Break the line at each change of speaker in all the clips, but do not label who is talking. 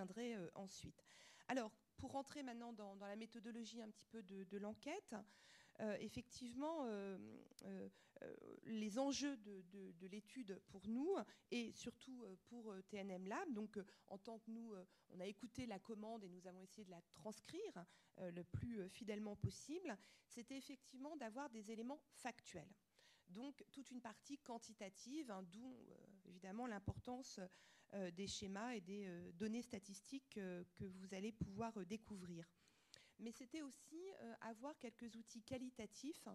reviendrai ensuite. Alors, pour rentrer maintenant dans la méthodologie un petit peu de l'enquête, effectivement, les enjeux de l'étude pour nous et surtout pour TNM Lab, donc en tant que nous, on a écouté la commande et nous avons essayé de la transcrire le plus fidèlement possible, c'était effectivement d'avoir des éléments factuels. Donc toute une partie quantitative, hein, d'où évidemment l'importance des schémas et des données statistiques que vous allez pouvoir découvrir. Mais c'était aussi avoir quelques outils qualitatifs,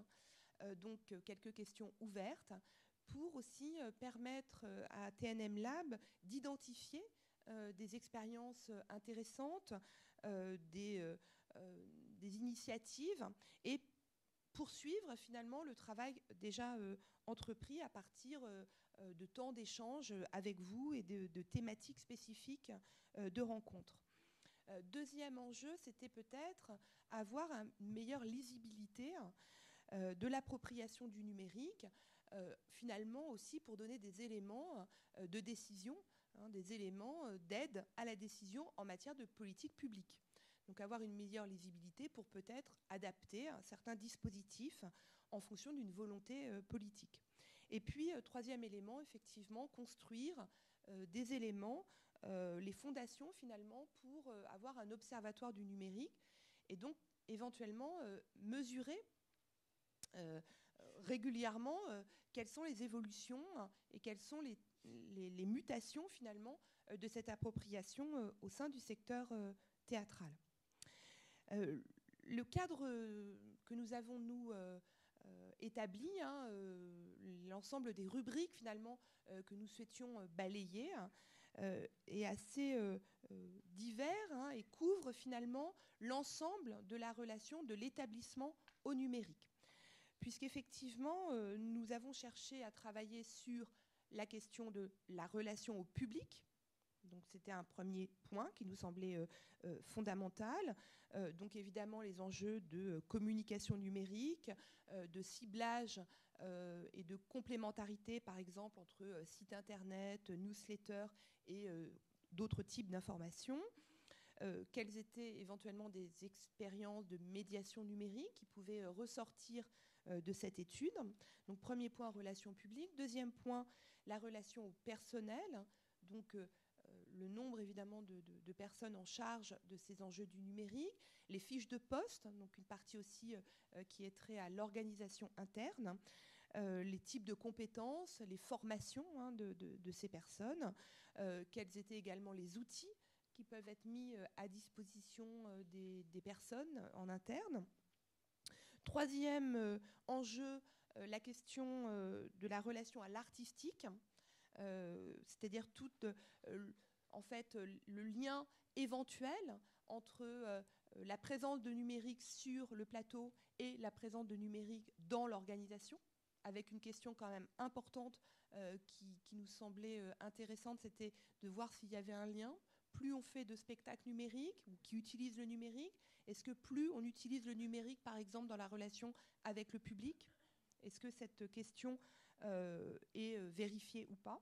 donc quelques questions ouvertes, pour aussi permettre à TNM Lab d'identifier des expériences intéressantes, des initiatives et poursuivre finalement le travail déjà entrepris à partir de temps d'échange avec vous et de thématiques spécifiques de rencontres. Deuxième enjeu, c'était peut-être avoir une meilleure lisibilité de l'appropriation du numérique, finalement aussi pour donner des éléments de décision, hein, des éléments d'aide à la décision en matière de politique publique. Donc avoir une meilleure lisibilité pour peut-être adapter certains dispositifs en fonction d'une volonté politique. Et puis, troisième élément, effectivement, construire des éléments, les fondations finalement, pour avoir un observatoire du numérique et donc éventuellement mesurer régulièrement quelles sont les évolutions et quelles sont les mutations finalement de cette appropriation au sein du secteur théâtral. Le cadre que nous avons, nous, établi, hein, l'ensemble des rubriques finalement que nous souhaitions balayer est assez divers, hein, et couvre finalement l'ensemble de la relation de l'établissement au numérique. Puisqu'effectivement, nous avons cherché à travailler sur la question de la relation au public. Donc c'était un premier point qui nous semblait fondamental. Donc évidemment les enjeux de communication numérique, de ciblage et de complémentarité par exemple entre site internet, newsletter et d'autres types d'informations. Quelles étaient éventuellement des expériences de médiation numérique qui pouvaient ressortir de cette étude. Donc premier point, relation publique. Deuxième point, la relation au personnel. Donc le nombre évidemment de personnes en charge de ces enjeux du numérique, les fiches de poste, donc une partie aussi qui est trait à l'organisation interne, les types de compétences, les formations, hein, de ces personnes, quels étaient également les outils qui peuvent être mis à disposition des personnes en interne. Troisième enjeu, la question de la relation à l'artistique, c'est-à-dire tout en fait, le lien éventuel entre la présence de numérique sur le plateau et la présence de numérique dans l'organisation, avec une question quand même importante qui nous semblait intéressante, c'était de voir s'il y avait un lien. Plus on fait de spectacles numériques ou qui utilisent le numérique, est-ce que plus on utilise le numérique, par exemple, dans la relation avec le public? Est-ce que cette question est vérifiée ou pas?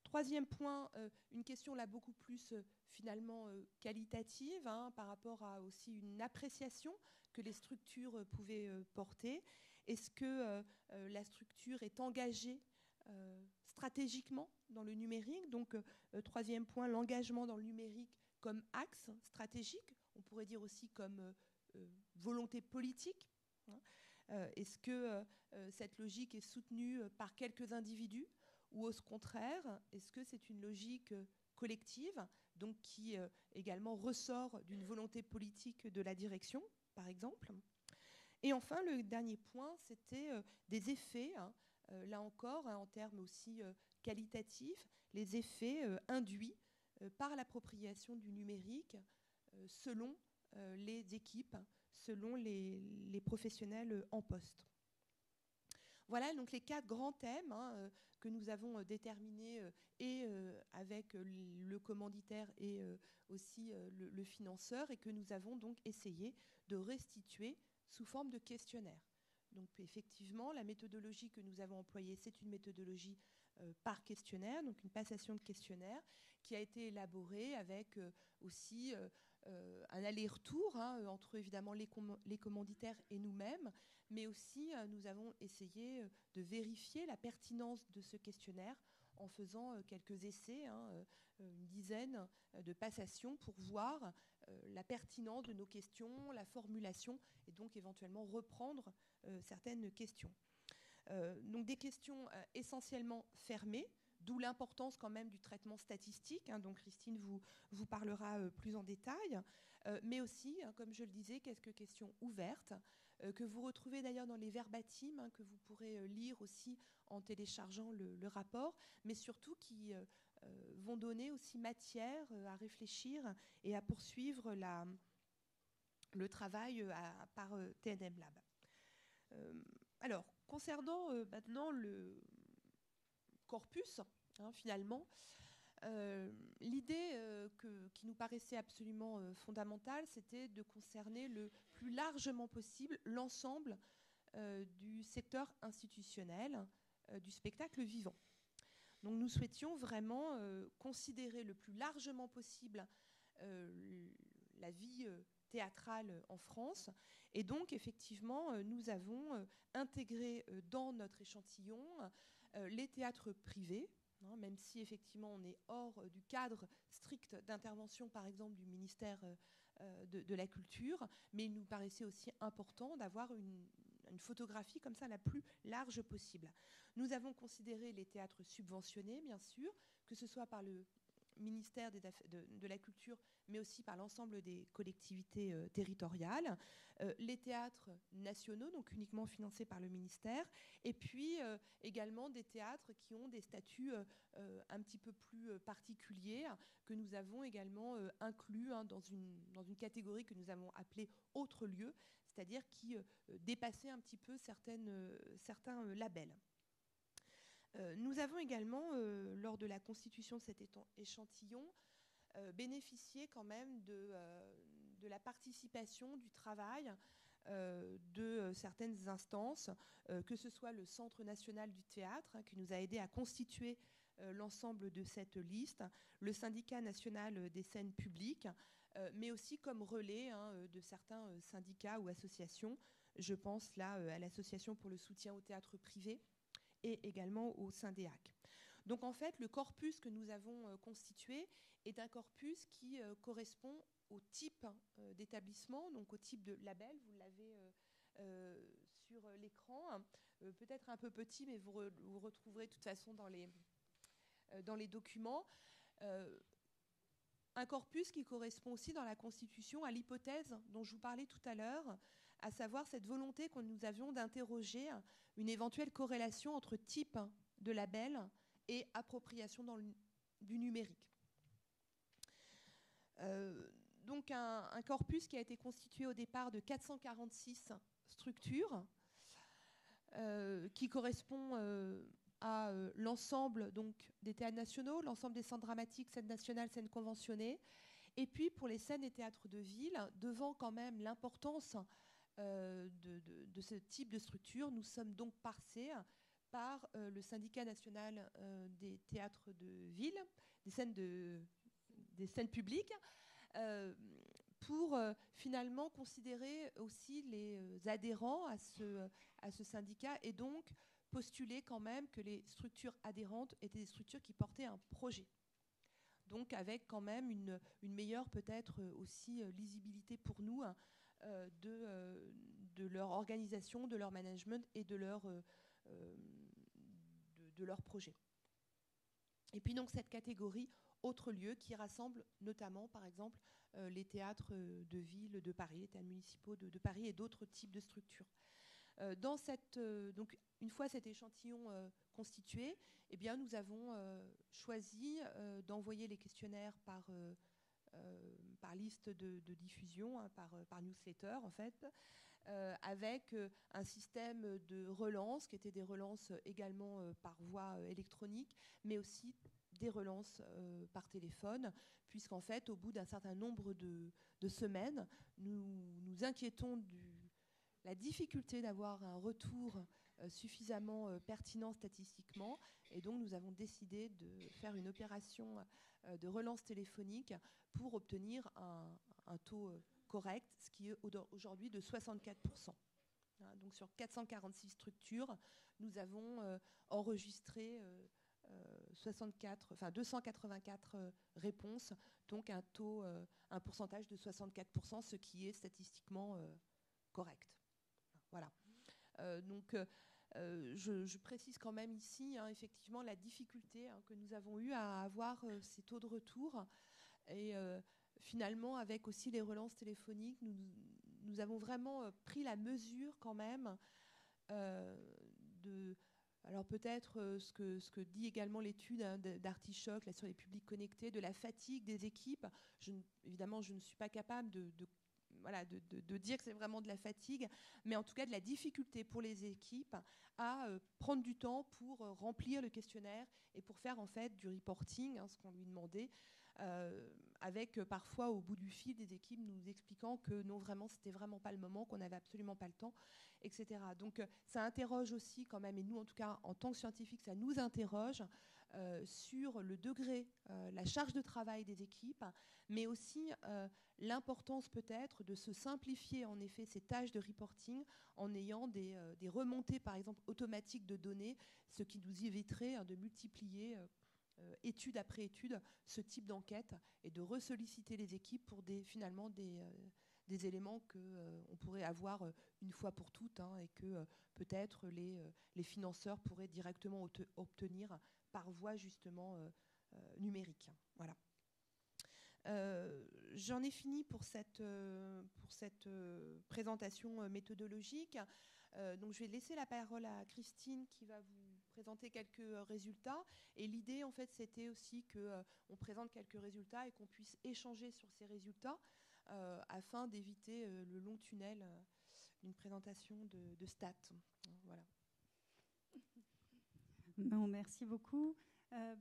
Troisième point, une question là beaucoup plus finalement qualitative, hein, par rapport à aussi une appréciation que les structures pouvaient porter. Est-ce que la structure est engagée stratégiquement dans le numérique? Donc troisième point, l'engagement dans le numérique comme axe stratégique, on pourrait dire aussi comme volonté politique. Hein. Est-ce que cette logique est soutenue par quelques individus? Ou au contraire, est-ce que c'est une logique collective, donc qui également ressort d'une volonté politique de la direction, par exemple? Et enfin, le dernier point, c'était des effets, hein, là encore, hein, en termes aussi qualitatifs, les effets induits par l'appropriation du numérique selon les équipes, selon les professionnels en poste. Voilà donc les 4 grands thèmes, hein, que nous avons déterminés et avec le commanditaire et aussi le financeur, et que nous avons donc essayé de restituer sous forme de questionnaire. Donc effectivement, la méthodologie que nous avons employée, c'est une méthodologie par questionnaire, donc une passation de questionnaire qui a été élaborée avec aussi un aller-retour entre évidemment les commanditaires et nous-mêmes, mais aussi nous avons essayé de vérifier la pertinence de ce questionnaire en faisant quelques essais, une dizaine de passations pour voir la pertinence de nos questions, la formulation, et donc éventuellement reprendre certaines questions. Donc des questions essentiellement fermées, d'où l'importance quand même du traitement statistique, donc Christine vous parlera plus en détail, mais aussi, comme je le disais, quelques questions ouvertes, que vous retrouvez d'ailleurs dans les verbatims, que vous pourrez lire aussi en téléchargeant le rapport, mais surtout qui vont donner aussi matière à réfléchir et à poursuivre le travail par TNM Lab. Alors, concernant maintenant le corpus, finalement, l'idée qui nous paraissait absolument fondamentale, c'était de concerner le plus largement possible l'ensemble du secteur institutionnel du spectacle vivant. Donc nous souhaitions vraiment considérer le plus largement possible la vie théâtrale en France. Et donc, effectivement, nous avons intégré dans notre échantillon les théâtres privés, même si, effectivement, on est hors du cadre strict d'intervention, par exemple, du ministère de la Culture. Mais il nous paraissait aussi important d'avoir une photographie comme ça la plus large possible. Nous avons considéré les théâtres subventionnés, bien sûr, que ce soit par le ministère de la Culture, mais aussi par l'ensemble des collectivités territoriales, les théâtres nationaux, donc uniquement financés par le ministère, et puis également des théâtres qui ont des statuts un petit peu plus particuliers, que nous avons également inclus dans une catégorie que nous avons appelée « autres lieux », c'est-à-dire qui dépassaient un petit peu certains labels. Nous avons également, lors de la constitution de cet échantillon, bénéficié quand même de la participation, du travail de certaines instances, que ce soit le Centre national du théâtre, qui nous a aidé à constituer l'ensemble de cette liste, le Syndicat national des scènes publiques, mais aussi comme relais de certains syndicats ou associations. Je pense là à l'Association pour le soutien au théâtre privé, et également au Syndéac. Donc en fait, le corpus que nous avons constitué est un corpus qui correspond au type d'établissement, donc au type de label. Vous l'avez sur l'écran, peut-être un peu petit, mais vous retrouverez de toute façon dans les documents. Un corpus qui correspond aussi dans la Constitution à l'hypothèse dont je vous parlais tout à l'heure, à savoir cette volonté que nous avions d'interroger une éventuelle corrélation entre type de label et appropriation du numérique. Donc un corpus qui a été constitué au départ de 446 structures, qui correspond à l'ensemble des théâtres nationaux, l'ensemble des centres dramatiques, scènes nationales, scènes conventionnées, et puis pour les scènes et théâtres de ville, devant quand même l'importance de ce type de structure, nous sommes donc passés par le syndicat national des théâtres de ville, des scènes publiques, pour finalement considérer aussi les adhérents à ce syndicat, et donc postuler quand même que les structures adhérentes étaient des structures qui portaient un projet. Donc avec quand même une meilleure peut-être aussi lisibilité pour nous de leur organisation, de leur management et de leur projet. Et puis donc cette catégorie autres lieux qui rassemble notamment par exemple les théâtres de ville de Paris, les théâtres municipaux de Paris et d'autres types de structures. Donc une fois cet échantillon constitué, eh bien, nous avons choisi d'envoyer les questionnaires par liste de diffusion, par newsletter en fait, avec un système de relance qui était des relances également par voie électronique, mais aussi des relances par téléphone, puisqu'en fait, au bout d'un certain nombre de semaines, nous nous inquiétons la difficulté d'avoir un retour suffisamment pertinent statistiquement. Et donc, nous avons décidé de faire une opération de relance téléphonique pour obtenir un taux correct, ce qui est aujourd'hui de 64%. Donc, sur 446 structures, nous avons enregistré 284 réponses, donc un pourcentage de 64%, ce qui est statistiquement correct. Voilà. Je précise quand même ici, effectivement, la difficulté que nous avons eue à avoir ces taux de retour. Et finalement, avec aussi les relances téléphoniques, nous avons vraiment pris la mesure quand même de... Alors peut-être ce que dit également l'étude d'Artichoc sur les publics connectés, de la fatigue des équipes. Évidemment, je ne suis pas capable de dire que c'est vraiment de la fatigue, mais en tout cas de la difficulté pour les équipes à prendre du temps pour remplir le questionnaire et pour faire en fait du reporting, ce qu'on lui demandait, avec parfois au bout du fil des équipes nous expliquant que non, vraiment, c'était vraiment pas le moment, qu'on n'avait absolument pas le temps, etc. Donc ça interroge aussi quand même, et nous en tout cas en tant que scientifiques, ça nous interroge sur le degré, la charge de travail des équipes, mais aussi l'importance peut-être de se simplifier en effet ces tâches de reporting en ayant des remontées par exemple automatiques de données, ce qui nous éviterait de multiplier étude après étude ce type d'enquête et de ressolliciter les équipes pour finalement des éléments qu'on pourrait avoir une fois pour toutes, et que peut-être les financeurs pourraient directement obtenir par voie justement numérique. Voilà. J'en ai fini pour cette présentation méthodologique. Donc je vais laisser la parole à Christine qui va vous présenter quelques résultats. Et l'idée, en fait, c'était aussi qu'on présente quelques résultats et qu'on puisse échanger sur ces résultats afin d'éviter le long tunnel d'une présentation de stats. Voilà.
Non, merci beaucoup.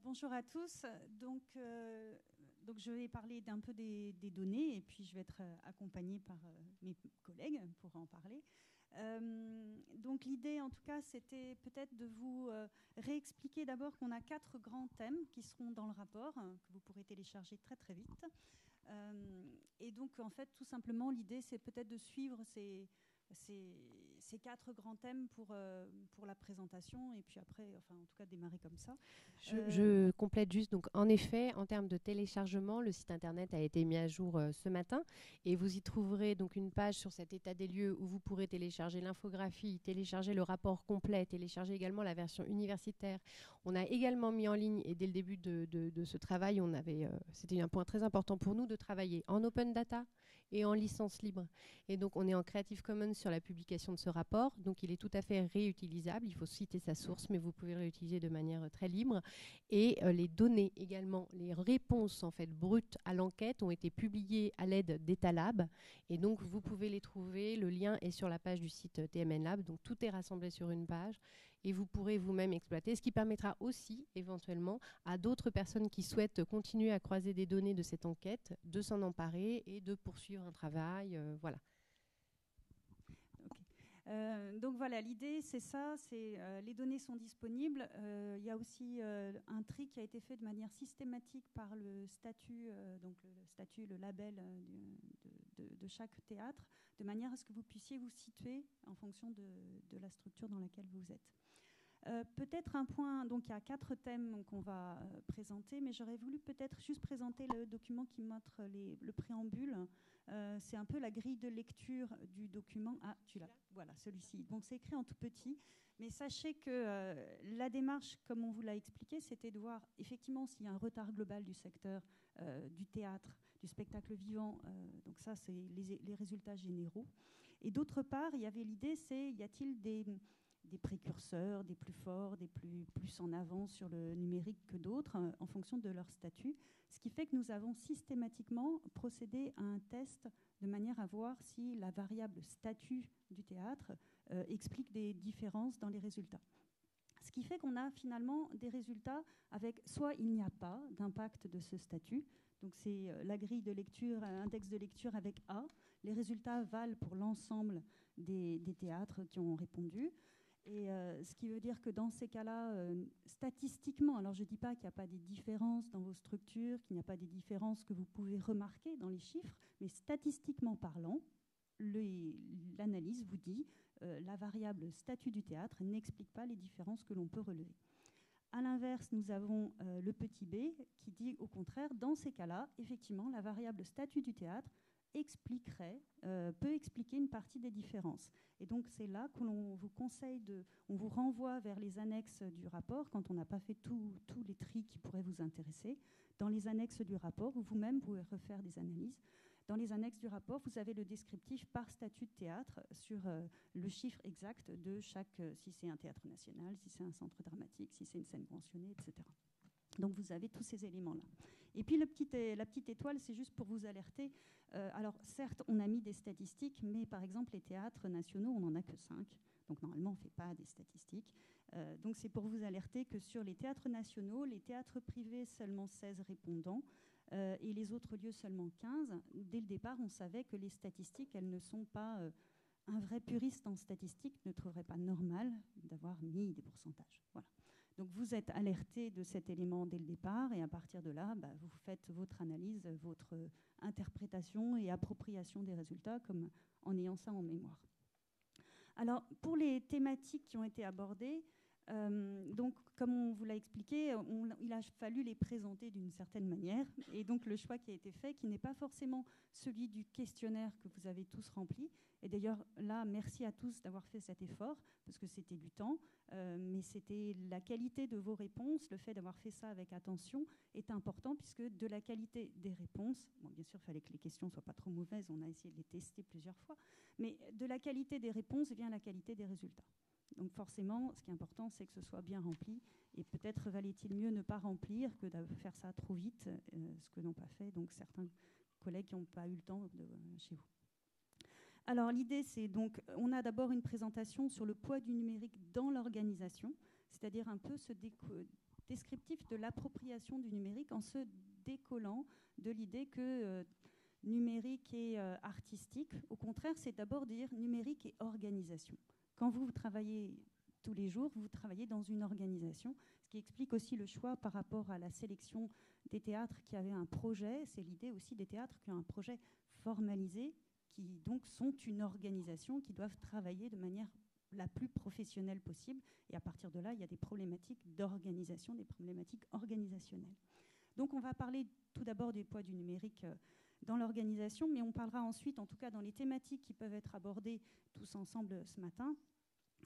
Bonjour à tous. Donc, je vais parler d'un peu des données et puis je vais être accompagnée par mes collègues pour en parler. Donc l'idée en tout cas c'était peut-être de vous réexpliquer d'abord qu'on a 4 grands thèmes qui seront dans le rapport que vous pourrez télécharger très très vite et donc en fait tout simplement l'idée c'est peut-être de suivre ces 4 grands thèmes pour la présentation et puis après, enfin en tout cas démarrer comme ça.
Je complète juste, donc en effet, en termes de téléchargement, le site internet a été mis à jour ce matin et vous y trouverez donc une page sur cet état des lieux où vous pourrez télécharger l'infographie, télécharger le rapport complet, télécharger également la version universitaire. On a également mis en ligne, et dès le début de ce travail, c'était un point très important pour nous de travailler en open data et en licence libre. Et donc, on est en Creative Commons sur la publication de ce rapport. Donc, il est tout à fait réutilisable. Il faut citer sa source, mais vous pouvez le réutiliser de manière très libre. Et les données également, les réponses en fait brutes à l'enquête ont été publiées à l'aide d'Etalab. Et donc, vous pouvez les trouver. Le lien est sur la page du site TMN Lab. Donc, tout est rassemblé sur une page. Et vous pourrez vous-même exploiter, ce qui permettra aussi, éventuellement, à d'autres personnes qui souhaitent continuer à croiser des données de cette enquête, de s'en emparer et de poursuivre un travail. Voilà.
Donc voilà, l'idée c'est ça, les données sont disponibles. Il y a aussi un tri qui a été fait de manière systématique par le statut, le label de chaque théâtre, de manière à ce que vous puissiez vous situer en fonction de la structure dans laquelle vous êtes. Peut-être un point, donc il y a 4 thèmes qu'on va présenter, mais j'aurais voulu peut-être juste présenter le document qui montre le préambule. C'est un peu la grille de lecture du document. Ah, tu l'as. Voilà, celui-ci. Donc c'est écrit en tout petit, mais sachez que la démarche, comme on vous l'a expliqué, c'était de voir effectivement s'il y a un retard global du secteur du théâtre, du spectacle vivant. Donc ça, c'est les résultats généraux. Et d'autre part, il y avait l'idée, y a-t-il des précurseurs, des plus forts, des plus en avance sur le numérique que d'autres, en fonction de leur statut. Ce qui fait que nous avons systématiquement procédé à un test de manière à voir si la variable statut du théâtre explique des différences dans les résultats. Ce qui fait qu'on a finalement des résultats avec soit il n'y a pas d'impact de ce statut, donc c'est la grille de lecture, index de lecture avec A. Les résultats valent pour l'ensemble des théâtres qui ont répondu. Et ce qui veut dire que dans ces cas-là, statistiquement, alors je ne dis pas qu'il n'y a pas des différences dans vos structures, qu'il n'y a pas des différences que vous pouvez remarquer dans les chiffres, mais statistiquement parlant, l'analyse vous dit la variable statut du théâtre n'explique pas les différences que l'on peut relever. À l'inverse, nous avons le petit b qui dit au contraire, dans ces cas-là, effectivement, la variable statut du théâtre peut expliquer une partie des différences. Et donc c'est là que l'on vous conseille on vous renvoie vers les annexes du rapport, quand on n'a pas fait tous les tris qui pourraient vous intéresser. Dans les annexes du rapport, ou vous-même pouvez refaire des analyses. Dans les annexes du rapport, vous avez le descriptif par statut de théâtre sur le chiffre exact de chaque, si c'est un théâtre national, si c'est un centre dramatique, si c'est une scène conventionnée, etc. Donc vous avez tous ces éléments-là. Et puis la petite étoile, c'est juste pour vous alerter. Alors certes, on a mis des statistiques, mais par exemple les théâtres nationaux, on n'en a que 5. Donc normalement, on ne fait pas des statistiques. Donc c'est pour vous alerter que sur les théâtres nationaux, les théâtres privés, seulement 16 répondants, et les autres lieux, seulement 15. Dès le départ, on savait que les statistiques, elles ne sont pas... un vrai puriste en statistiques ne trouverait pas normal d'avoir mis des pourcentages. Voilà. Donc vous êtes alerté de cet élément dès le départ, et à partir de là, vous faites votre analyse, votre interprétation et appropriation des résultats comme en ayant ça en mémoire. Alors pour les thématiques qui ont été abordées, donc comme on vous l'a expliqué, il a fallu les présenter d'une certaine manière, et donc le choix qui a été fait, qui n'est pas forcément celui du questionnaire que vous avez tous rempli. Et d'ailleurs, là, merci à tous d'avoir fait cet effort, parce que c'était du temps, mais c'était la qualité de vos réponses, le fait d'avoir fait ça avec attention est important, puisque de la qualité des réponses, bon, bien sûr, il fallait que les questions ne soient pas trop mauvaises, on a essayé de les tester plusieurs fois, mais de la qualité des réponses vient la qualité des résultats. Donc forcément, ce qui est important, c'est que ce soit bien rempli, et peut-être valait-il mieux ne pas remplir que de faire ça trop vite, ce que n'ont pas fait donc certains collègues qui n'ont pas eu le temps chez vous. Alors l'idée, c'est donc, on a d'abord une présentation sur le poids du numérique dans l'organisation, c'est-à-dire un peu ce descriptif de l'appropriation du numérique en se décollant de l'idée que numérique et artistique. Au contraire, c'est d'abord dire numérique et organisation. Quand vous travaillez tous les jours, vous travaillez dans une organisation, ce qui explique aussi le choix par rapport à la sélection des théâtres qui avaient un projet. C'est l'idée aussi des théâtres qui ont un projet formalisé, qui donc sont une organisation, qui doivent travailler de manière la plus professionnelle possible. Et à partir de là, il y a des problématiques d'organisation, des problématiques organisationnelles. Donc on va parler tout d'abord du poids du numérique dans l'organisation, mais on parlera ensuite, en tout cas dans les thématiques qui peuvent être abordées tous ensemble ce matin,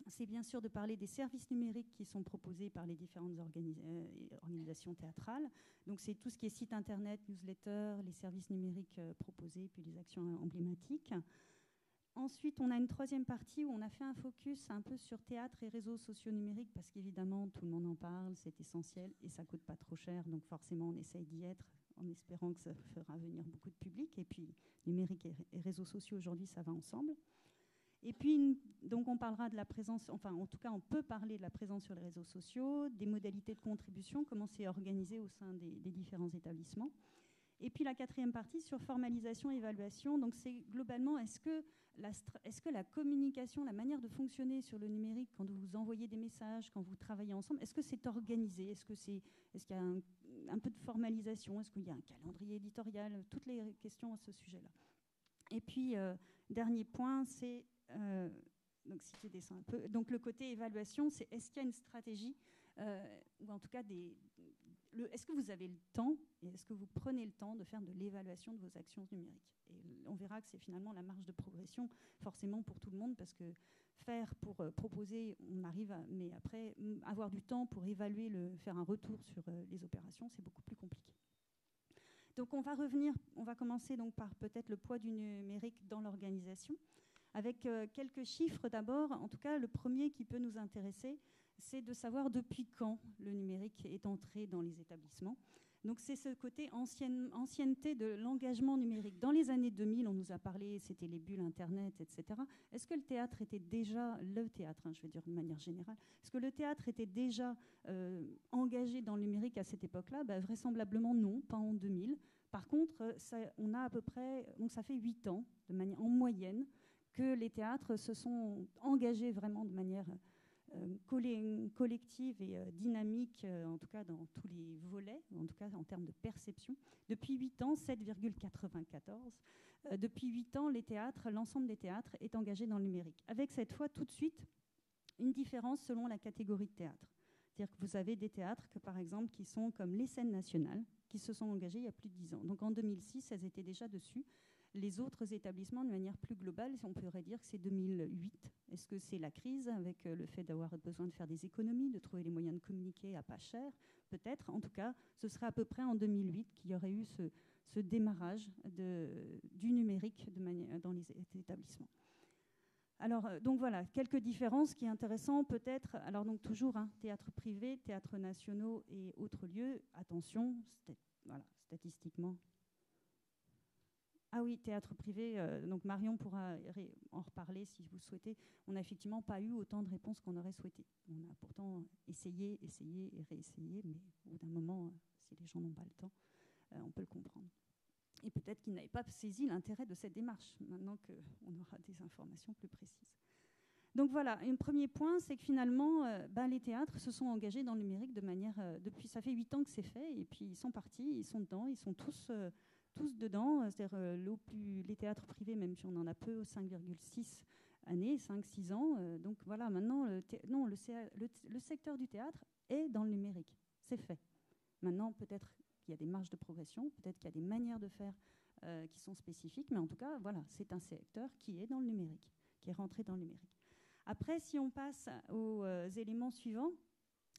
c'est bien sûr de parler des services numériques qui sont proposés par les différentes organisations théâtrales. Donc c'est tout ce qui est site internet, newsletter, les services numériques proposés, puis les actions emblématiques. Ensuite, on a une troisième partie où on a fait un focus un peu sur théâtre et réseaux sociaux numériques, parce qu'évidemment, tout le monde en parle, c'est essentiel et ça ne coûte pas trop cher. Donc forcément, on essaye d'y être en espérant que ça fera venir beaucoup de public. Et puis, numérique et réseaux sociaux, aujourd'hui, ça va ensemble. Et puis, donc on parlera de la présence, enfin en tout cas on peut parler de la présence sur les réseaux sociaux, des modalités de contribution, comment c'est organisé au sein des différents établissements. Et puis la quatrième partie sur formalisation et évaluation, donc c'est globalement est-ce que la communication, la manière de fonctionner sur le numérique quand vous envoyez des messages, quand vous travaillez ensemble, est-ce que c'est organisé, est-ce qu'il y a un peu de formalisation, est-ce qu'il y a un calendrier éditorial, toutes les questions à ce sujet-là. Et puis dernier point, c'est donc si tu descends un peu, donc le côté évaluation, c'est est-ce qu'il y a une stratégie ou en tout cas est-ce que vous avez le temps et est-ce que vous prenez le temps de faire de l'évaluation de vos actions numériques. Et on verra que c'est finalement la marge de progression forcément pour tout le monde, parce que faire pour proposer, on arrive mais après avoir du temps pour évaluer, faire un retour sur les opérations, c'est beaucoup plus compliqué. Donc on va commencer donc par peut-être le poids du numérique dans l'organisation, avec quelques chiffres d'abord. En tout cas, le premier qui peut nous intéresser, c'est de savoir depuis quand le numérique est entré dans les établissements. Donc c'est ce côté ancienneté de l'engagement numérique. Dans les années 2000, on nous a parlé, c'était les bulles Internet, etc. Est-ce que le théâtre était déjà, je vais dire de manière générale, est-ce que le théâtre était déjà engagé dans le numérique à cette époque-là ? Vraisemblablement non, pas en 2000. Par contre, on a à peu près, donc ça fait 8 ans, en moyenne, que les théâtres se sont engagés vraiment de manière collective et dynamique, en tout cas dans tous les volets, en tout cas en termes de perception. Depuis 8 ans, 7,94. Depuis 8 ans, l'ensemble des théâtres est engagé dans le numérique. Avec cette fois, tout de suite, une différence selon la catégorie de théâtre. C'est-à-dire que vous avez des théâtres que, par exemple, qui sont comme les Scènes nationales, qui se sont engagés il y a plus de 10 ans. Donc en 2006, elles étaient déjà dessus. Les autres établissements, de manière plus globale, on pourrait dire que c'est 2008. Est-ce que c'est la crise avec le fait d'avoir besoin de faire des économies, de trouver les moyens de communiquer à pas cher? Peut-être. En tout cas, ce serait à peu près en 2008 qu'il y aurait eu ce démarrage du numérique dans les établissements. Alors, donc voilà, quelques différences. Ce qui est intéressant peut-être, alors donc toujours, théâtre privé, théâtres nationaux et autres lieux, attention, voilà, statistiquement. Ah oui, théâtre privé, donc Marion pourra en reparler si vous souhaitez. On n'a effectivement pas eu autant de réponses qu'on aurait souhaité. On a pourtant essayé et réessayé, mais au bout d'un moment, si les gens n'ont pas le temps, on peut le comprendre. Et peut-être qu'ils n'avaient pas saisi l'intérêt de cette démarche, maintenant qu'on aura des informations plus précises. Donc voilà, un premier point, c'est que finalement, les théâtres se sont engagés dans le numérique de manière... depuis, ça fait 8 ans que c'est fait, et puis ils sont partis, ils sont dedans, ils sont tous dedans. C'est-à-dire les théâtres privés, même si on en a peu, 5,6 années, 5-6 ans. Donc voilà, maintenant, le secteur du théâtre est dans le numérique. C'est fait. Maintenant, peut-être qu'il y a des marges de progression, peut-être qu'il y a des manières de faire qui sont spécifiques, mais en tout cas, voilà, c'est un secteur qui est dans le numérique, qui est rentré dans le numérique. Après, si on passe aux éléments suivants,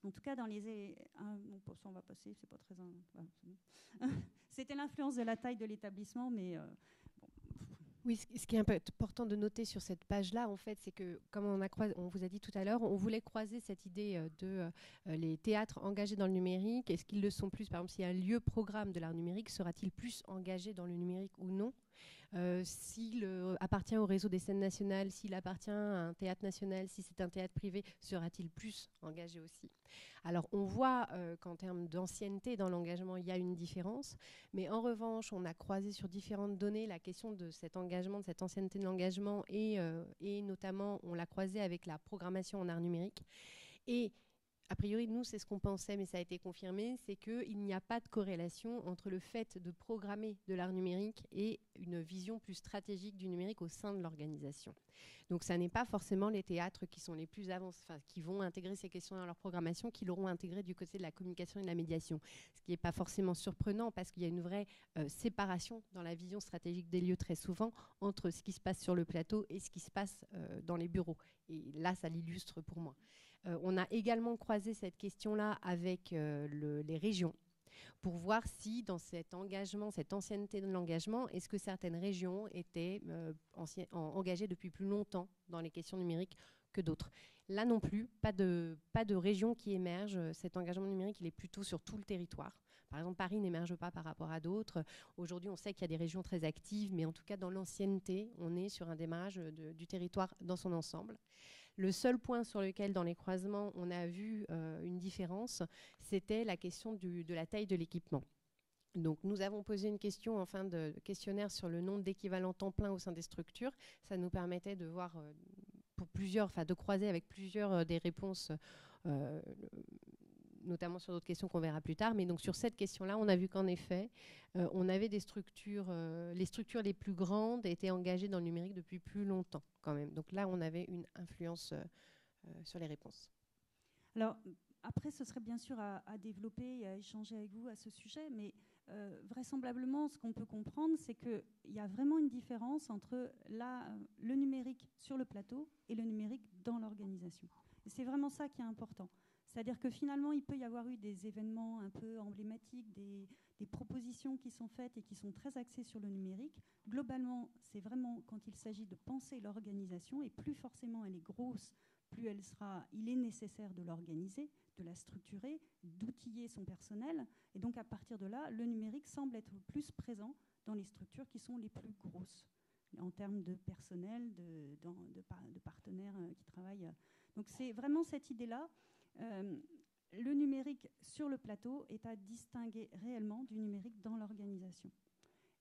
en tout cas, dans les... pour ça, on va passer, c'est pas très... Voilà, c'est bon. C'était l'influence de la taille de l'établissement, mais...
Oui, ce qui est important de noter sur cette page-là, en fait, c'est que, comme on vous a dit tout à l'heure, on voulait croiser cette idée de les théâtres engagés dans le numérique. Est-ce qu'ils le sont plus? Par exemple, si un lieu programme de l'art numérique, sera-t-il plus engagé dans le numérique ou non? S'il appartient au réseau des scènes nationales, s'il appartient à un théâtre national, si c'est un théâtre privé, sera-t-il plus engagé aussi? Alors, on voit qu'en termes d'ancienneté dans l'engagement, il y a une différence. Mais en revanche, on a croisé sur différentes données la question de cet engagement, de cette ancienneté de l'engagement et notamment, on l'a croisé avec la programmation en art numérique. Et a priori, nous, c'est ce qu'on pensait, mais ça a été confirmé, c'est qu'il n'y a pas de corrélation entre le fait de programmer de l'art numérique et une vision plus stratégique du numérique au sein de l'organisation. Donc, ça n'est pas forcément les théâtres qui sont les plus avancés, enfin, qui vont intégrer ces questions dans leur programmation, qui l'auront intégré du côté de la communication et de la médiation. Ce qui n'est pas forcément surprenant, parce qu'il y a une vraie séparation dans la vision stratégique des lieux très souvent entre ce qui se passe sur le plateau et ce qui se passe dans les bureaux. Et là, ça l'illustre pour moi. On a également croisé cette question-là avec les régions pour voir si dans cet engagement, cette ancienneté de l'engagement, est-ce que certaines régions étaient engagées depuis plus longtemps dans les questions numériques que d'autres. Là non plus, pas de région qui émerge. Cet engagement numérique, il est plutôt sur tout le territoire. Par exemple, Paris n'émerge pas par rapport à d'autres. Aujourd'hui, on sait qu'il y a des régions très actives, mais en tout cas, dans l'ancienneté, on est sur un démarrage du territoire dans son ensemble. Le seul point sur lequel, dans les croisements, on a vu une différence, c'était la question de la taille de l'équipement. Donc, nous avons posé une question en fin de questionnaire sur le nombre d'équivalents temps plein au sein des structures. Ça nous permettait de voir de croiser avec plusieurs des réponses, notamment sur d'autres questions qu'on verra plus tard. Mais donc, sur cette question-là, on a vu qu'en effet, on avait des structures, les structures les plus grandes étaient engagées dans le numérique depuis plus longtemps quand même. Donc là, on avait une influence sur les réponses.
Alors, après, ce serait bien sûr à développer et à échanger avec vous à ce sujet, mais vraisemblablement, ce qu'on peut comprendre, c'est qu'il y a vraiment une différence entre le numérique sur le plateau et le numérique dans l'organisation. Et c'est vraiment ça qui est important. C'est-à-dire que finalement, il peut y avoir eu des événements un peu emblématiques, des propositions qui sont faites et qui sont très axées sur le numérique. Globalement, c'est vraiment quand il s'agit de penser l'organisation, et plus forcément elle est grosse, plus il est nécessaire de l'organiser, de la structurer, d'outiller son personnel. Et donc à partir de là, le numérique semble être plus présent dans les structures qui sont les plus grosses, en termes de personnel, de partenaires qui travaillent. Donc c'est vraiment cette idée-là. Le numérique sur le plateau est à distinguer réellement du numérique dans l'organisation.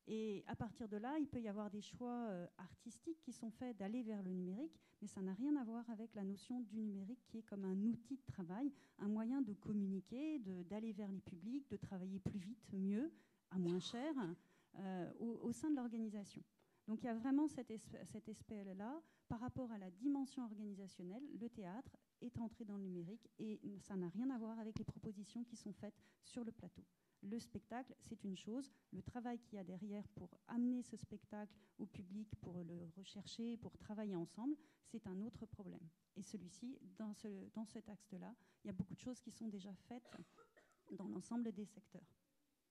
Et à partir de là, il peut y avoir des choix artistiques qui sont faits d'aller vers le numérique, mais ça n'a rien à voir avec la notion du numérique qui est comme un outil de travail, un moyen de communiquer, d'aller vers les publics, de travailler plus vite, mieux, à moins cher, au sein de l'organisation. Donc il y a vraiment cet aspect-là. Par rapport à la dimension organisationnelle, le théâtre est entré dans le numérique et ça n'a rien à voir avec les propositions qui sont faites sur le plateau. Le spectacle, c'est une chose. Le travail qu'il y a derrière pour amener ce spectacle au public, pour le rechercher, pour travailler ensemble, c'est un autre problème. Et celui-ci, dans cet axe-là, il y a beaucoup de choses qui sont déjà faites dans l'ensemble des secteurs,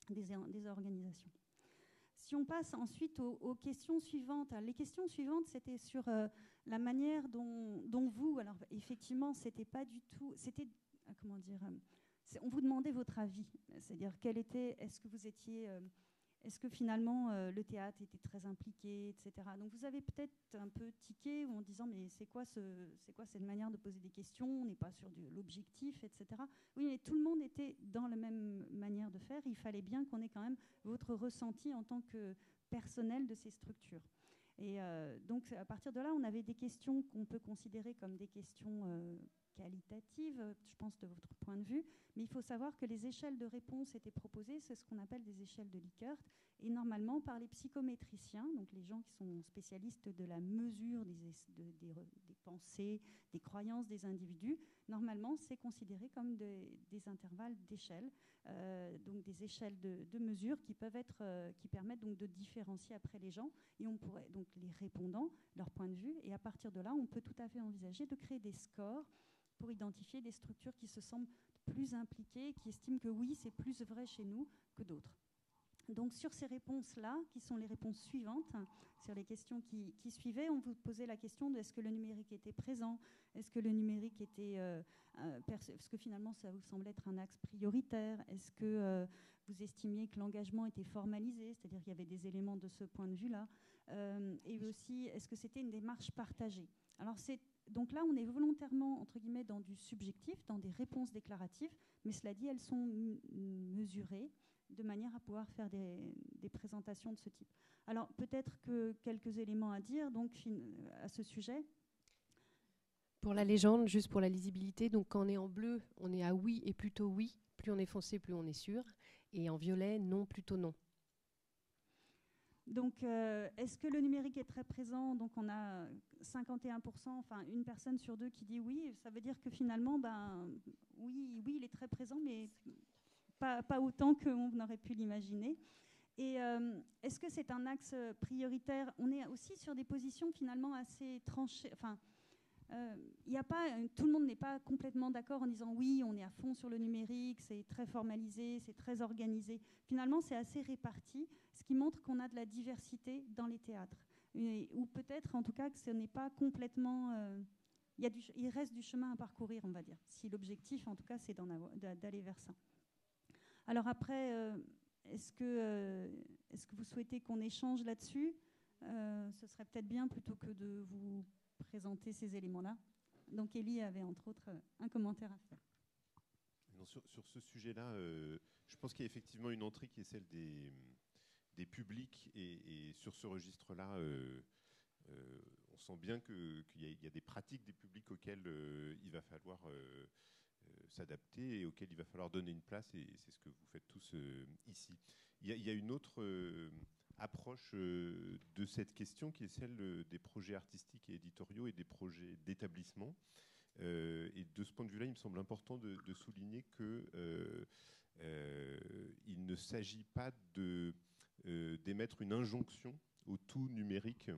des organisations. Si on passe ensuite aux questions suivantes. Les questions suivantes, c'était sur la manière dont vous... Alors, effectivement, c'était pas du tout... C'était, comment dire... on vous demandait votre avis. C'est-à-dire, est-ce que finalement, le théâtre était très impliqué, etc. Donc, vous avez peut-être un peu tiqué en disant, mais c'est quoi cette manière de poser des questions? On n'est pas sur l'objectif, etc. Oui, mais tout le monde était dans la même manière de faire. Il fallait bien qu'on ait quand même votre ressenti en tant que personnel de ces structures. Et donc, à partir de là, on avait des questions qu'on peut considérer comme des questions qualitatives, je pense, de votre point de vue. Mais il faut savoir que les échelles de réponse étaient proposées, c'est ce qu'on appelle des échelles de Likert, et normalement par les psychométriciens, donc les gens qui sont spécialistes de la mesure des pensées, des croyances des individus. Normalement, c'est considéré comme des intervalles d'échelle, donc des échelles de mesure qui permettent donc de différencier après les gens, et on pourrait donc les répondants, leur point de vue, et à partir de là, on peut tout à fait envisager de créer des scores pour identifier des structures qui se semblent plus impliquées, qui estiment que oui, c'est plus vrai chez nous que d'autres. Donc sur ces réponses-là, qui sont les réponses suivantes, sur les questions qui suivaient, on vous posait la question de est-ce que le numérique était présent, est-ce que le numérique était... est-ce que finalement ça vous semble être un axe prioritaire, est-ce que vous estimiez que l'engagement était formalisé, c'est-à-dire qu'il y avait des éléments de ce point de vue-là, et aussi est-ce que c'était une démarche partagée. Alors donc là, on est volontairement, entre guillemets, dans du subjectif, dans des réponses déclaratives, mais cela dit, elles sont mesurées de manière à pouvoir faire des présentations de ce type. Alors, peut-être que quelques éléments à dire donc, à ce sujet.
Pour la légende, juste pour la lisibilité, donc quand on est en bleu, on est à oui et plutôt oui. Plus on est foncé, plus on est sûr. Et en violet, non, plutôt non.
Donc, est-ce que le numérique est très présent? Donc, on a 51%, enfin, une personne sur deux qui dit oui. Ça veut dire que finalement, oui, il est très présent, mais pas autant qu'on aurait pu l'imaginer. Et est-ce que c'est un axe prioritaire? On est aussi sur des positions finalement assez tranchées. Enfin, tout le monde n'est pas complètement d'accord en disant oui, on est à fond sur le numérique, c'est très formalisé, c'est très organisé. Finalement, c'est assez réparti, ce qui montre qu'on a de la diversité dans les théâtres. Ou peut-être, en tout cas, que ce n'est pas complètement... il reste du chemin à parcourir, on va dire. Si l'objectif, en tout cas, c'est d'aller vers ça. Alors après, est-ce que vous souhaitez qu'on échange là-dessus? Ce serait peut-être bien plutôt que de vous présenter ces éléments-là. Donc Élie avait entre autres un commentaire à faire.
Non, sur ce sujet-là, je pense qu'il y a effectivement une entrée qui est celle des publics et sur ce registre-là, on sent bien qu'il y a des pratiques des publics auxquelles il va falloir s'adapter et auxquelles il va falloir donner une place, et c'est ce que vous faites tous ici. Il y a une autre approche de cette question qui est celle des projets artistiques et éditoriaux et des projets d'établissement. Et de ce point de vue-là, il me semble important de souligner que il ne s'agit pas d'émettre une injonction au tout numérique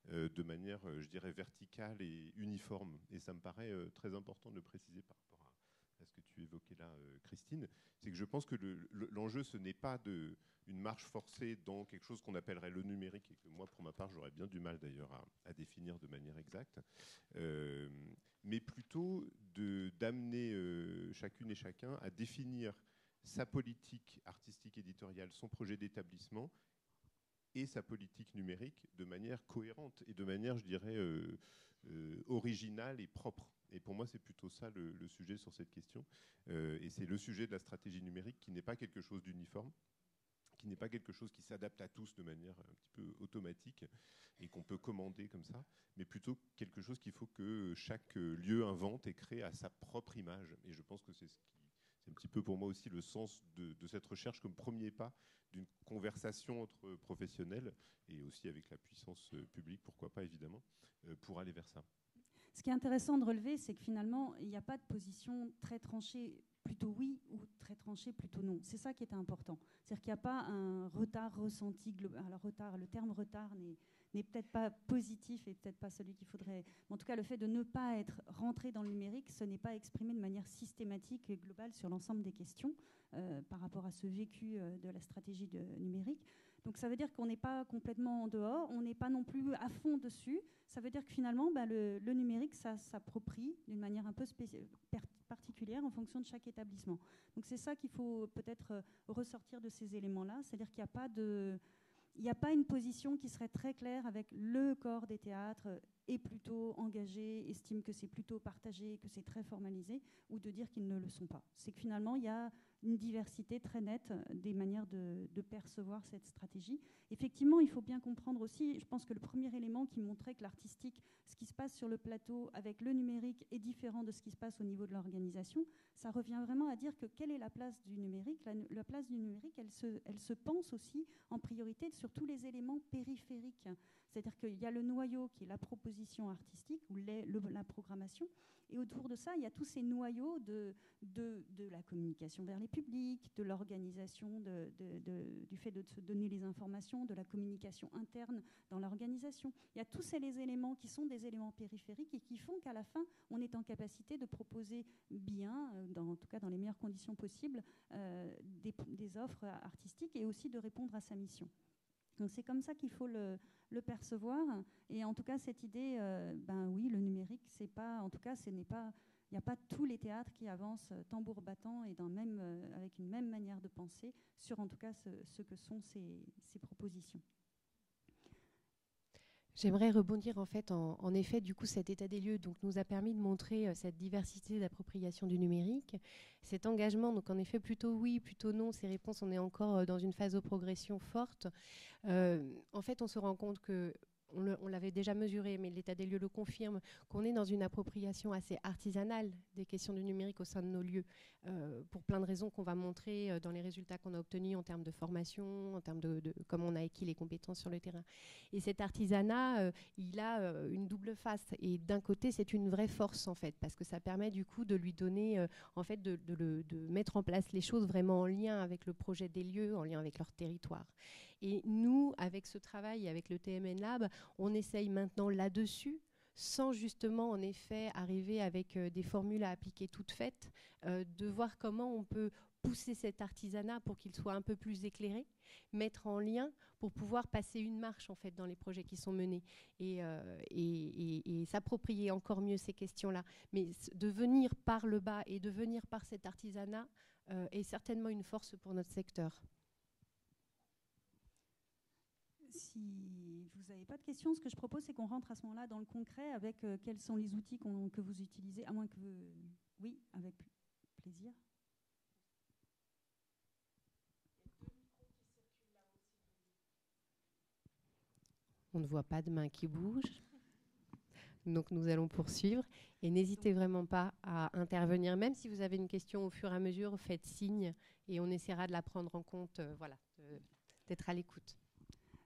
de manière, je dirais, verticale et uniforme. Et ça me paraît très important de le préciser par rapport à ce que tu évoquais là, Christine. C'est que je pense que l'enjeu, ce n'est pas une marche forcée dans quelque chose qu'on appellerait le numérique, et que moi, pour ma part, j'aurais bien du mal d'ailleurs à définir de manière exacte, mais plutôt d'amener chacune et chacun à définir sa politique artistique éditoriale, son projet d'établissement et sa politique numérique de manière cohérente et de manière, je dirais, originale et propre. Et pour moi, c'est plutôt ça le sujet sur cette question. Et c'est le sujet de la stratégie numérique qui n'est pas quelque chose d'uniforme, qui n'est pas quelque chose qui s'adapte à tous de manière un petit peu automatique et qu'on peut commander comme ça, mais plutôt quelque chose qu'il faut que chaque lieu invente et crée à sa propre image. Et je pense que c'est un petit peu pour moi aussi le sens de cette recherche comme premier pas d'une conversation entre professionnels et aussi avec la puissance publique, pourquoi pas évidemment, pour aller vers ça.
Ce qui est intéressant de relever, c'est que finalement, il n'y a pas de position très tranchée, plutôt oui, ou très tranchée, plutôt non. C'est ça qui est important. C'est-à-dire qu'il n'y a pas un retard ressenti global. Alors, le terme retard n'est peut-être pas positif et peut-être pas celui qu'il faudrait. Mais en tout cas, le fait de ne pas être rentré dans le numérique, ce n'est pas exprimé de manière systématique et globale sur l'ensemble des questions par rapport à ce vécu de la stratégie numérique. Donc ça veut dire qu'on n'est pas complètement en dehors, on n'est pas non plus à fond dessus. Ça veut dire que finalement, le numérique, ça s'approprie d'une manière un peu particulière en fonction de chaque établissement. Donc c'est ça qu'il faut peut-être ressortir de ces éléments-là, c'est-à-dire qu'il n'y a pas une position qui serait très claire avec le corps des théâtres est plutôt engagé, estime que c'est plutôt partagé, que c'est très formalisé, ou de dire qu'ils ne le sont pas. C'est que finalement, il y a une diversité très nette des manières de percevoir cette stratégie. Effectivement, il faut bien comprendre aussi, je pense que le premier élément qui montrait que l'artistique, ce qui se passe sur le plateau avec le numérique est différent de ce qui se passe au niveau de l'organisation, ça revient vraiment à dire que quelle est la place du numérique. La place du numérique, elle se pense aussi en priorité sur tous les éléments périphériques. C'est-à-dire qu'il y a le noyau qui est la proposition artistique ou la programmation, et autour de ça, il y a tous ces noyaux de la communication vers les publics, de l'organisation, du fait de se donner les informations, de la communication interne dans l'organisation. Il y a tous ces éléments qui sont des éléments périphériques et qui font qu'à la fin, on est en capacité de proposer bien, en tout cas dans les meilleures conditions possibles, des offres artistiques et aussi de répondre à sa mission. Donc c'est comme ça qu'il faut le percevoir. Et en tout cas, cette idée, oui, le numérique, c'est pas, en tout cas, il n'y a pas tous les théâtres qui avancent tambour battant et avec une même manière de penser sur, en tout cas, ce que sont ces propositions.
J'aimerais rebondir en fait, en effet, du coup, cet état des lieux donc, nous a permis de montrer cette diversité d'appropriation du numérique, cet engagement, donc en effet, plutôt oui, plutôt non, ces réponses, on est encore dans une phase de progression forte. En fait, on se rend compte que on l'avait déjà mesuré, mais l'état des lieux le confirme, qu'on est dans une appropriation assez artisanale des questions du numérique au sein de nos lieux, pour plein de raisons qu'on va montrer dans les résultats qu'on a obtenus en termes de formation, en termes de comment on a acquis les compétences sur le terrain. Et cet artisanat, il a une double face. Et d'un côté, c'est une vraie force, en fait, parce que ça permet du coup de lui donner, en fait, de mettre en place les choses vraiment en lien avec le projet des lieux, en lien avec leur territoire. Et nous, avec ce travail, avec le TMN Lab, on essaye maintenant là-dessus, sans justement, en effet, arriver avec des formules à appliquer toutes faites, de voir comment on peut pousser cet artisanat pour qu'il soit un peu plus éclairé, mettre en lien pour pouvoir passer une marche, en fait, dans les projets qui sont menés et s'approprier encore mieux ces questions-là. Mais de venir par le bas et de venir par cet artisanat est certainement une force pour notre secteur.
Si vous n'avez pas de questions, ce que je propose, c'est qu'on rentre à ce moment-là dans le concret avec quels sont les outils que vous utilisez, à moins que vous... Oui, avec plaisir.
On ne voit pas de main qui bouge. Donc nous allons poursuivre. Et n'hésitez vraiment pas à intervenir. Même si vous avez une question au fur et à mesure, faites signe et on essaiera de la prendre en compte, d'être à l'écoute.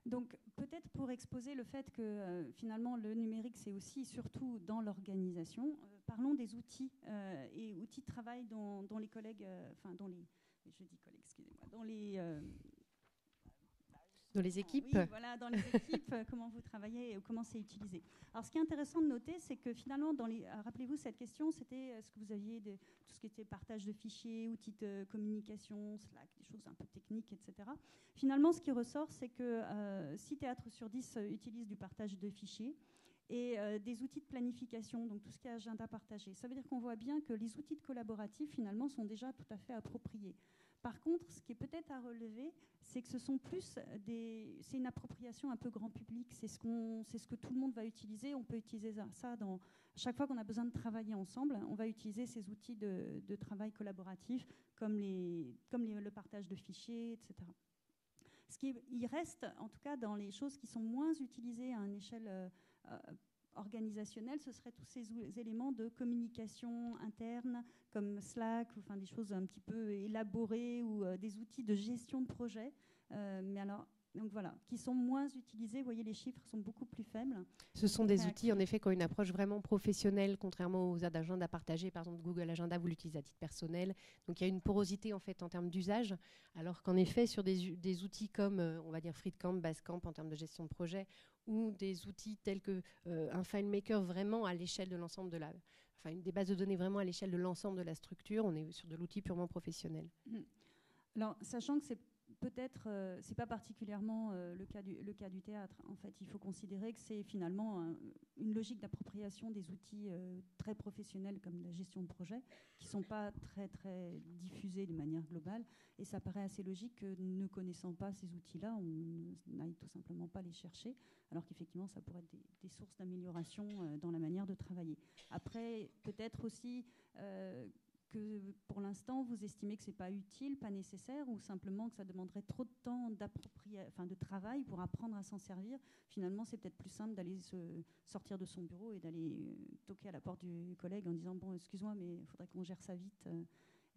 Donc peut-être pour exposer le fait que finalement le numérique c'est aussi surtout dans l'organisation, parlons des outils et outils de travail dont les collègues,
dans les équipes.
Oui, voilà, dans les équipes, comment vous travaillez et comment c'est utilisé. Alors, ce qui est intéressant de noter, c'est que finalement, rappelez-vous, cette question, c'était est-ce que vous aviez tout ce qui était partage de fichiers, outils de communication, Slack, des choses un peu techniques, etc. Finalement, ce qui ressort, c'est que 6 théâtres sur 10 utilisent du partage de fichiers et des outils de planification, donc tout ce qui est agenda partagé. Ça veut dire qu'on voit bien que les outils de collaboratif, finalement, sont déjà tout à fait appropriés. Par contre, ce qui est peut-être à relever, c'est que ce sont plus c'est une appropriation un peu grand public. C'est ce que tout le monde va utiliser. On peut utiliser ça chaque fois qu'on a besoin de travailler ensemble. On va utiliser ces outils de travail collaboratif, comme le partage de fichiers, etc. il reste, en tout cas, dans les choses qui sont moins utilisées à une échelle organisationnelle, ce seraient tous ces éléments de communication interne, comme Slack, enfin des choses un petit peu élaborées ou des outils de gestion de projet. Mais alors, donc voilà, qui sont moins utilisés. Vous voyez, les chiffres sont beaucoup plus faibles.
Ce sont des outils, en effet, qui ont une approche vraiment professionnelle, contrairement aux agendas partagés. Par exemple, Google Agenda, vous l'utilisez à titre personnel. Donc, il y a une porosité, en fait, en termes d'usage. Alors qu'en effet, sur des outils comme, on va dire, FreeCamp, Basecamp, en termes de gestion de projet, ou des outils tels que un FileMaker, vraiment à l'échelle de l'ensemble de des bases de données vraiment à l'échelle de l'ensemble de la structure, on est sur de l'outil purement professionnel.
Alors, sachant que peut-être, c'est pas particulièrement le cas du théâtre. En fait, il faut considérer que c'est finalement une logique d'appropriation des outils très professionnels comme la gestion de projet, qui sont pas très très diffusés de manière globale. Et ça paraît assez logique que, ne connaissant pas ces outils-là, on n'aille tout simplement pas les chercher, alors qu'effectivement, ça pourrait être des sources d'amélioration dans la manière de travailler. Après, peut-être aussi que pour l'instant, vous estimez que ce n'est pas utile, pas nécessaire, ou simplement que ça demanderait trop de temps de travail pour apprendre à s'en servir. Finalement, c'est peut-être plus simple d'aller sortir de son bureau et d'aller toquer à la porte du collègue en disant « Bon, excuse-moi, mais il faudrait qu'on gère ça vite ».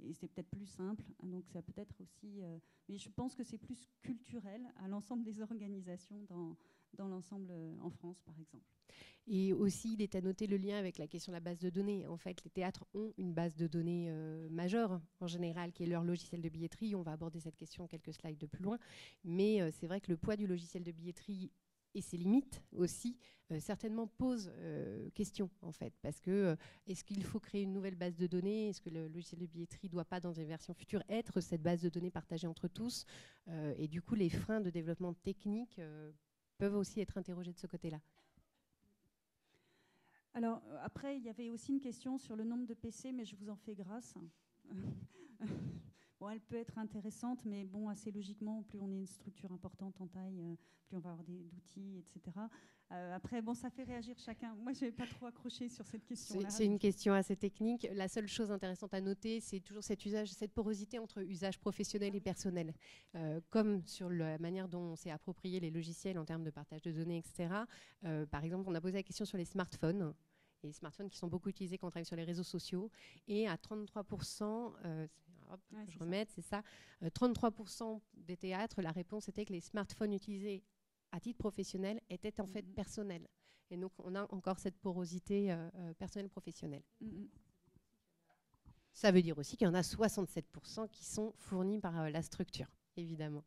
Et c'est peut-être plus simple. Donc ça peut être aussi... mais je pense que c'est plus culturel à l'ensemble des organisations dans l'ensemble en France, par exemple.
Et aussi, il est à noter le lien avec la question de la base de données. En fait, les théâtres ont une base de données majeure, en général, qui est leur logiciel de billetterie. On va aborder cette question quelques slides de plus loin. Mais c'est vrai que le poids du logiciel de billetterie et ses limites aussi, certainement posent question, en fait. Parce que est-ce qu'il faut créer une nouvelle base de données? Est-ce que le logiciel de billetterie ne doit pas, dans des versions futures, être cette base de données partagée entre tous? Et du coup, les freins de développement technique peuvent aussi être interrogés de ce côté-là.
Alors, après, il y avait aussi une question sur le nombre de PC, mais je vous en fais grâce. Bon, elle peut être intéressante, mais bon, assez logiquement, plus on est une structure importante en taille, plus on va avoir d'outils, etc. Après, bon, ça fait réagir chacun. Moi, je n'avais pas trop accroché sur cette question-là.
C'est une question assez technique. La seule chose intéressante à noter, c'est toujours cette porosité entre usage professionnel et personnel. Comme sur la manière dont on s'est approprié les logiciels en termes de partage de données, etc. Par exemple, on a posé la question sur les smartphones. Et les smartphones qui sont beaucoup utilisés quand on travaille sur les réseaux sociaux. Et à 33%, je remette, c'est ça, 33% des théâtres, la réponse était que les smartphones utilisés à titre professionnel étaient en fait personnels. Et donc, on a encore cette porosité personnelle-professionnelle. Ça veut dire aussi qu'il y en a 67% qui sont fournis par la structure, évidemment.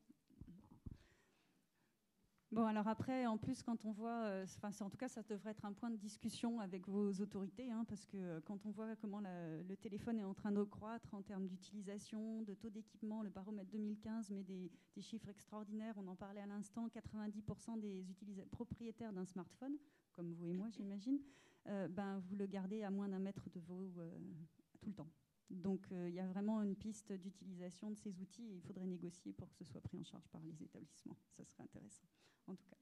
Bon, alors après, en plus, quand on voit, en tout cas, ça devrait être un point de discussion avec vos autorités, hein, parce que quand on voit comment le téléphone est en train de croître en termes d'utilisation, de taux d'équipement, le baromètre 2015 met des chiffres extraordinaires, on en parlait à l'instant, 90% des propriétaires d'un smartphone, comme vous et moi, j'imagine, vous le gardez à moins d'1 mètre de vous tout le temps. Donc, il y a vraiment une piste d'utilisation de ces outils et il faudrait négocier pour que ce soit pris en charge par les établissements. Ça serait intéressant, en tout cas.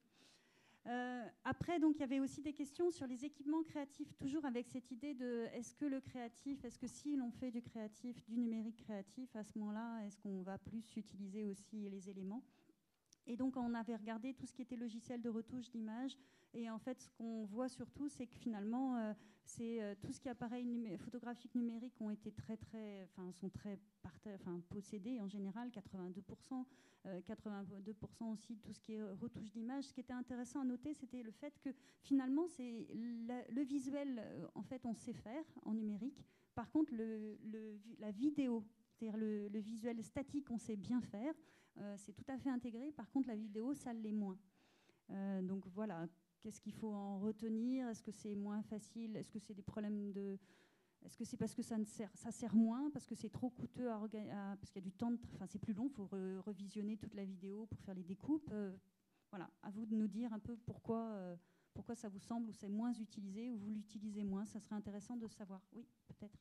Après, donc, il y avait aussi des questions sur les équipements créatifs, toujours avec cette idée de est-ce que si l'on fait du créatif, du numérique créatif, à ce moment-là, est-ce qu'on va plus utiliser aussi les éléments ? Et donc, on avait regardé tout ce qui était logiciel de retouche d'images. Et en fait, ce qu'on voit surtout, c'est que finalement, tout ce qui est appareil photographique numérique sont très possédés en général, 82%. 82% aussi tout ce qui est retouche d'image. Ce qui était intéressant à noter, c'était le fait que finalement, c'est le visuel, en fait, on sait faire en numérique. Par contre, la vidéo, c'est-à-dire le visuel statique, on sait bien faire. C'est tout à fait intégré. Par contre, la vidéo, ça l'est moins. Donc voilà, qu'est-ce qu'il faut en retenir? Est-ce que c'est moins facile? Est-ce que c'est des problèmes de... Est-ce que c'est parce que ça sert moins, parce que c'est trop coûteux parce qu'il y a du temps, c'est plus long, il faut revisionner toute la vidéo pour faire les découpes. Voilà, à vous de nous dire un peu pourquoi ça vous semble ou c'est moins utilisé ou vous l'utilisez moins. Ça serait intéressant de savoir. Oui, peut-être.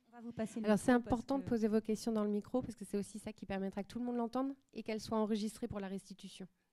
On va vous passer le
Alors c'est important de poser vos questions dans le micro parce que c'est aussi ça qui permettra que tout le monde l'entende et qu'elles soient enregistrées pour la restitution.